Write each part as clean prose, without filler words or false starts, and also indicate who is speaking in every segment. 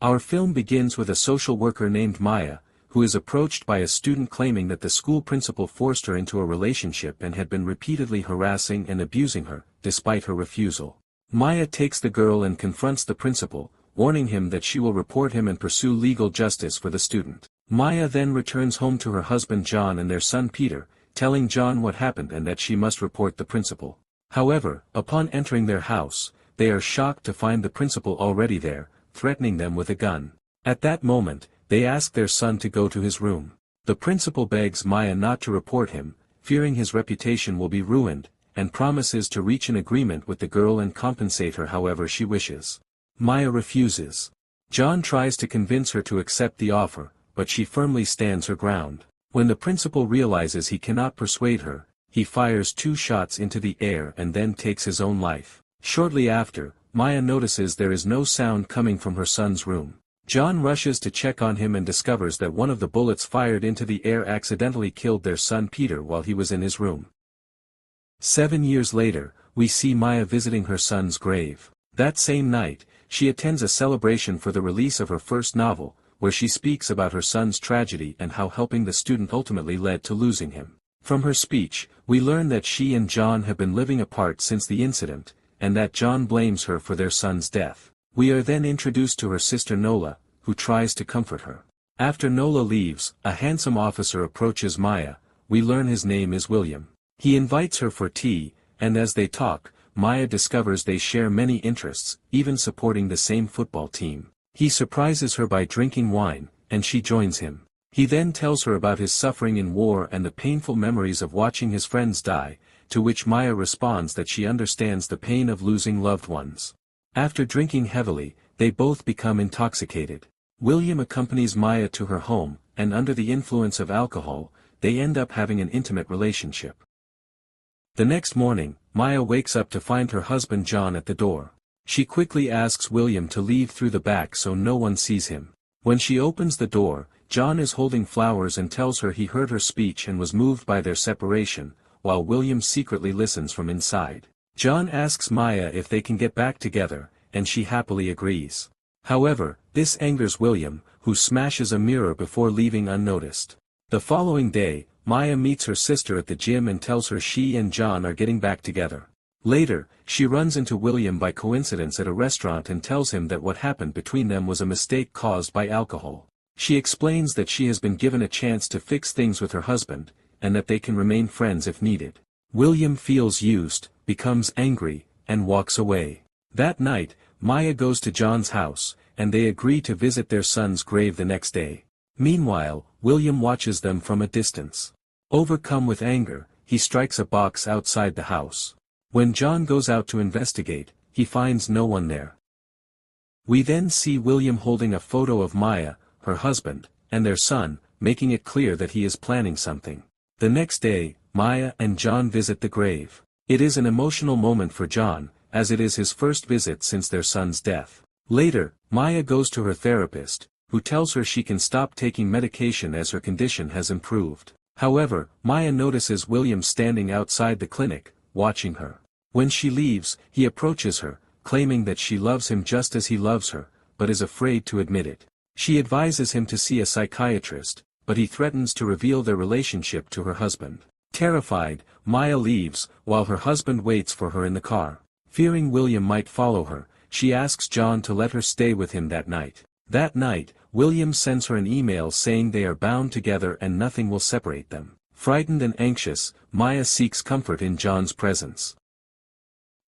Speaker 1: Our film begins with a social worker named Maya, who is approached by a student claiming that the school principal forced her into a relationship and had been repeatedly harassing and abusing her, despite her refusal. Maya takes the girl and confronts the principal, warning him that she will report him and pursue legal justice for the student. Maya then returns home to her husband John and their son Peter, telling John what happened and that she must report the principal. However, upon entering their house, they are shocked to find the principal already there, threatening them with a gun. At that moment, they ask their son to go to his room. The principal begs Maya not to report him, fearing his reputation will be ruined, and promises to reach an agreement with the girl and compensate her however she wishes. Maya refuses. John tries to convince her to accept the offer, but she firmly stands her ground. When the principal realizes he cannot persuade her, he fires 2 shots into the air and then takes his own life. Shortly after, Maya notices there is no sound coming from her son's room. John rushes to check on him and discovers that one of the bullets fired into the air accidentally killed their son Peter while he was in his room. 7 years later, we see Maya visiting her son's grave. That same night, she attends a celebration for the release of her first novel, where she speaks about her son's tragedy and how helping the student ultimately led to losing him. From her speech, we learn that she and John have been living apart since the incident, and that John blames her for their son's death. We are then introduced to her sister Nola, who tries to comfort her. After Nola leaves, a handsome officer approaches Maya. We learn his name is William. He invites her for tea, and as they talk, Maya discovers they share many interests, even supporting the same football team. He surprises her by drinking wine, and she joins him. He then tells her about his suffering in war and the painful memories of watching his friends die, to which Maya responds that she understands the pain of losing loved ones. After drinking heavily, they both become intoxicated. William accompanies Maya to her home, and under the influence of alcohol, they end up having an intimate relationship. The next morning, Maya wakes up to find her husband John at the door. She quickly asks William to leave through the back so no one sees him. When she opens the door, John is holding flowers and tells her he heard her speech and was moved by their separation, while William secretly listens from inside. John asks Maya if they can get back together, and she happily agrees. However, this angers William, who smashes a mirror before leaving unnoticed. The following day, Maya meets her sister at the gym and tells her she and John are getting back together. Later, she runs into William by coincidence at a restaurant and tells him that what happened between them was a mistake caused by alcohol. She explains that she has been given a chance to fix things with her husband, and that they can remain friends if needed. William feels used, becomes angry, and walks away. That night, Maya goes to John's house, and they agree to visit their son's grave the next day. Meanwhile, William watches them from a distance. Overcome with anger, he strikes a box outside the house. When John goes out to investigate, he finds no one there. We then see William holding a photo of Maya, her husband, and their son, making it clear that he is planning something. The next day, Maya and John visit the grave. It is an emotional moment for John, as it is his first visit since their son's death. Later, Maya goes to her therapist, who tells her she can stop taking medication as her condition has improved. However, Maya notices William standing outside the clinic, watching her. When she leaves, he approaches her, claiming that she loves him just as he loves her, but is afraid to admit it. She advises him to see a psychiatrist, but he threatens to reveal their relationship to her husband. Terrified, Maya leaves, while her husband waits for her in the car. Fearing William might follow her, she asks John to let her stay with him that night. That night, William sends her an email saying they are bound together and nothing will separate them. Frightened and anxious, Maya seeks comfort in John's presence.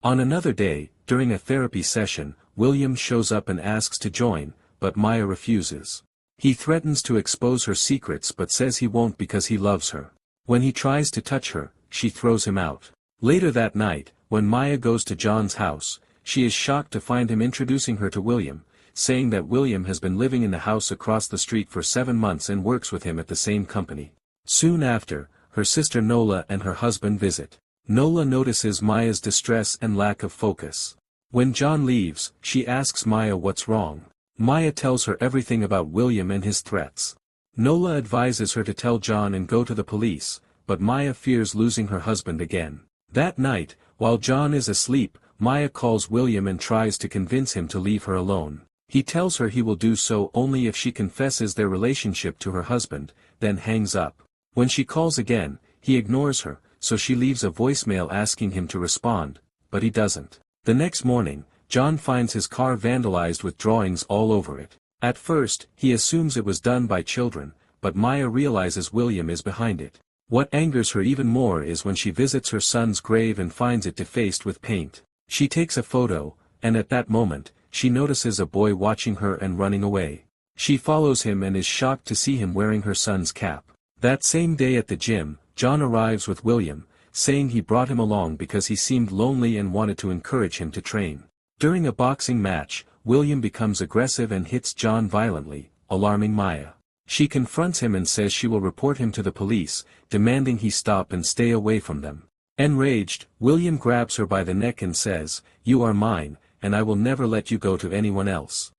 Speaker 1: On another day, during a therapy session, William shows up and asks to join, but Maya refuses. He threatens to expose her secrets but says he won't because he loves her. When he tries to touch her, she throws him out. Later that night, when Maya goes to John's house, she is shocked to find him introducing her to William, saying that William has been living in the house across the street for 7 months and works with him at the same company. Soon after, her sister Nola and her husband visit. Nola notices Maya's distress and lack of focus. When John leaves, she asks Maya what's wrong. Maya tells her everything about William and his threats. Nola advises her to tell John and go to the police, but Maya fears losing her husband again. That night, while John is asleep, Maya calls William and tries to convince him to leave her alone. He tells her he will do so only if she confesses their relationship to her husband, then hangs up. When she calls again, he ignores her, so she leaves a voicemail asking him to respond, but he doesn't. The next morning, John finds his car vandalized with drawings all over it. At first, he assumes it was done by children, but Maya realizes William is behind it. What angers her even more is when she visits her son's grave and finds it defaced with paint. She takes a photo, and at that moment, she notices a boy watching her and running away. She follows him and is shocked to see him wearing her son's cap. That same day at the gym, John arrives with William, saying he brought him along because he seemed lonely and wanted to encourage him to train. During a boxing match, William becomes aggressive and hits John violently, alarming Maya. She confronts him and says she will report him to the police, demanding he stop and stay away from them. Enraged, William grabs her by the neck and says, "You are mine, and I will never let you go to anyone else."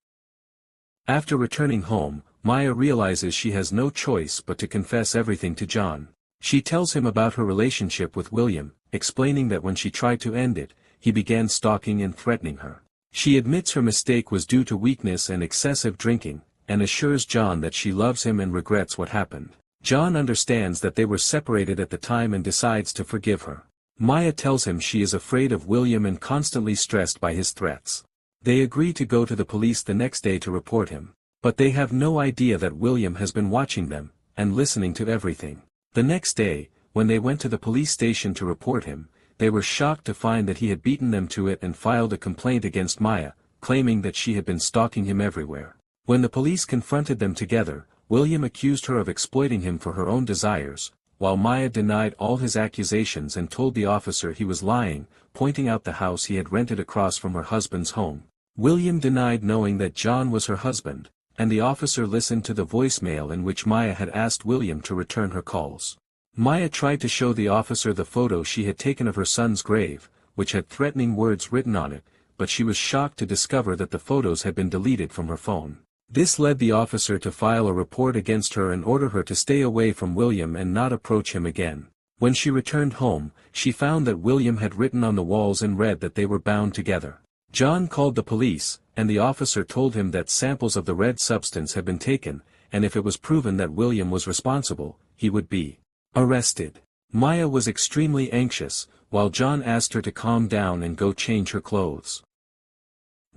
Speaker 1: After returning home, Maya realizes she has no choice but to confess everything to John. She tells him about her relationship with William, explaining that when she tried to end it, he began stalking and threatening her. She admits her mistake was due to weakness and excessive drinking, and assures John that she loves him and regrets what happened. John understands that they were separated at the time and decides to forgive her. Maya tells him she is afraid of William and constantly stressed by his threats. They agree to go to the police the next day to report him. But they have no idea that William has been watching them, and listening to everything. The next day, when they went to the police station to report him, they were shocked to find that he had beaten them to it and filed a complaint against Maya, claiming that she had been stalking him everywhere. When the police confronted them together, William accused her of exploiting him for her own desires, while Maya denied all his accusations and told the officer he was lying, pointing out the house he had rented across from her husband's home. William denied knowing that John was her husband, and the officer listened to the voicemail in which Maya had asked William to return her calls. Maya tried to show the officer the photo she had taken of her son's grave, which had threatening words written on it, but she was shocked to discover that the photos had been deleted from her phone. This led the officer to file a report against her and order her to stay away from William and not approach him again. When she returned home, she found that William had written on the walls in red that they were bound together. John called the police, and the officer told him that samples of the red substance had been taken, and if it was proven that William was responsible, he would be arrested. Maya was extremely anxious, while John asked her to calm down and go change her clothes.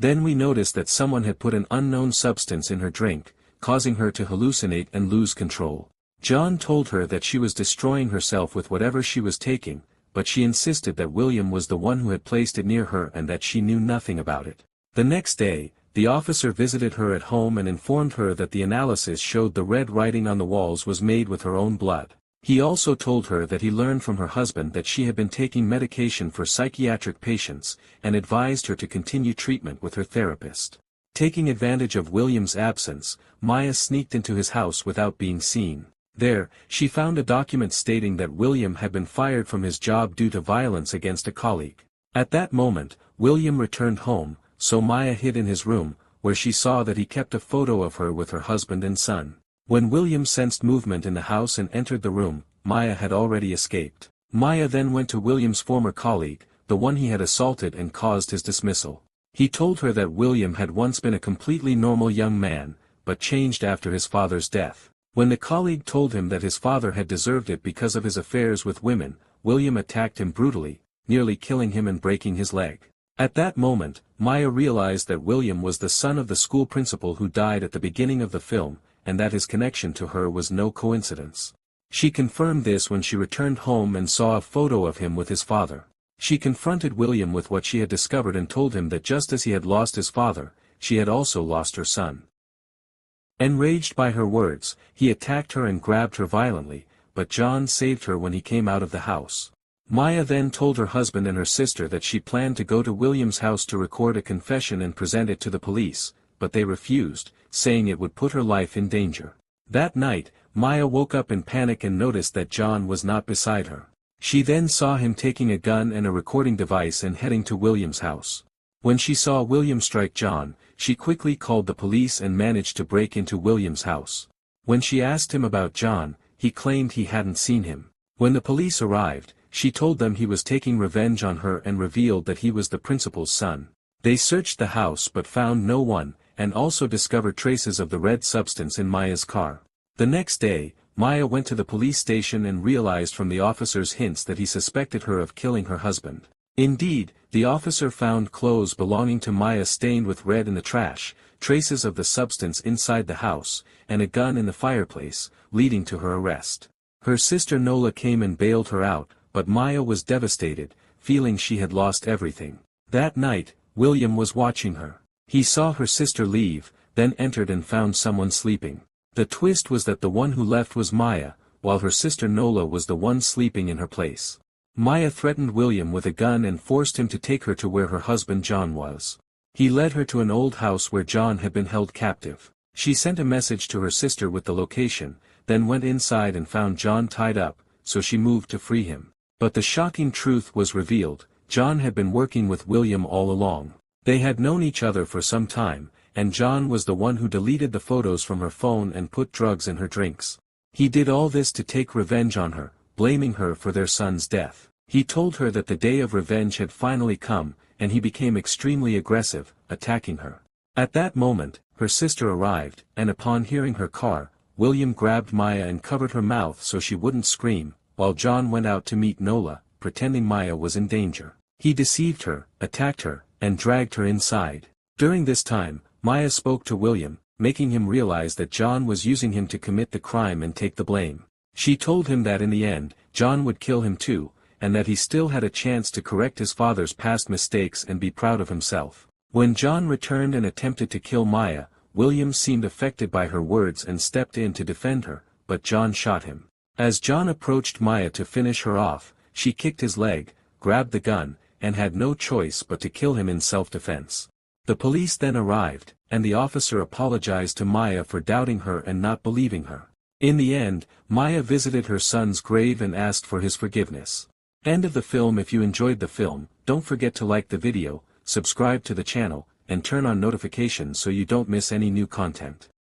Speaker 1: Then we noticed that someone had put an unknown substance in her drink, causing her to hallucinate and lose control. John told her that she was destroying herself with whatever she was taking, but she insisted that William was the one who had placed it near her and that she knew nothing about it. The next day, the officer visited her at home and informed her that the analysis showed the red writing on the walls was made with her own blood. He also told her that he learned from her husband that she had been taking medication for psychiatric patients, and advised her to continue treatment with her therapist. Taking advantage of William's absence, Maya sneaked into his house without being seen. There, she found a document stating that William had been fired from his job due to violence against a colleague. At that moment, William returned home, so Maya hid in his room, where she saw that he kept a photo of her with her husband and son. When William sensed movement in the house and entered the room, Maya had already escaped. Maya then went to William's former colleague, the one he had assaulted and caused his dismissal. He told her that William had once been a completely normal young man, but changed after his father's death. When the colleague told him that his father had deserved it because of his affairs with women, William attacked him brutally, nearly killing him and breaking his leg. At that moment, Maya realized that William was the son of the school principal who died at the beginning of the film, and that his connection to her was no coincidence. She confirmed this when she returned home and saw a photo of him with his father. She confronted William with what she had discovered and told him that just as he had lost his father, she had also lost her son. Enraged by her words, he attacked her and grabbed her violently, but John saved her when he came out of the house. Maya then told her husband and her sister that she planned to go to William's house to record a confession and present it to the police, but they refused, saying it would put her life in danger. That night, Maya woke up in panic and noticed that John was not beside her. She then saw him taking a gun and a recording device and heading to William's house. When she saw William strike John, she quickly called the police and managed to break into William's house. When she asked him about John, he claimed he hadn't seen him. When the police arrived, she told them he was taking revenge on her and revealed that he was the principal's son. They searched the house but found no one, and also discovered traces of the red substance in Maya's car. The next day, Maya went to the police station and realized from the officer's hints that he suspected her of killing her husband. Indeed, the officer found clothes belonging to Maya stained with red in the trash, traces of the substance inside the house, and a gun in the fireplace, leading to her arrest. Her sister Nola came and bailed her out, but Maya was devastated, feeling she had lost everything. That night, William was watching her. He saw her sister leave, then entered and found someone sleeping. The twist was that the one who left was Maya, while her sister Nola was the one sleeping in her place. Maya threatened William with a gun and forced him to take her to where her husband John was. He led her to an old house where John had been held captive. She sent a message to her sister with the location, then went inside and found John tied up, so she moved to free him. But the shocking truth was revealed: John had been working with William all along. They had known each other for some time, and John was the one who deleted the photos from her phone and put drugs in her drinks. He did all this to take revenge on her, blaming her for their son's death. He told her that the day of revenge had finally come, and he became extremely aggressive, attacking her. At that moment, her sister arrived, and upon hearing her car, William grabbed Maya and covered her mouth so she wouldn't scream, while John went out to meet Nola, pretending Maya was in danger. He deceived her, attacked her, and dragged her inside. During this time, Maya spoke to William, making him realize that John was using him to commit the crime and take the blame. She told him that in the end, John would kill him too, and that he still had a chance to correct his father's past mistakes and be proud of himself. When John returned and attempted to kill Maya, William seemed affected by her words and stepped in to defend her, but John shot him. As John approached Maya to finish her off, she kicked his leg, grabbed the gun, and had no choice but to kill him in self-defense. The police then arrived, and the officer apologized to Maya for doubting her and not believing her. In the end, Maya visited her son's grave and asked for his forgiveness. End of the film. If you enjoyed the film, don't forget to like the video, subscribe to the channel, and turn on notifications so you don't miss any new content.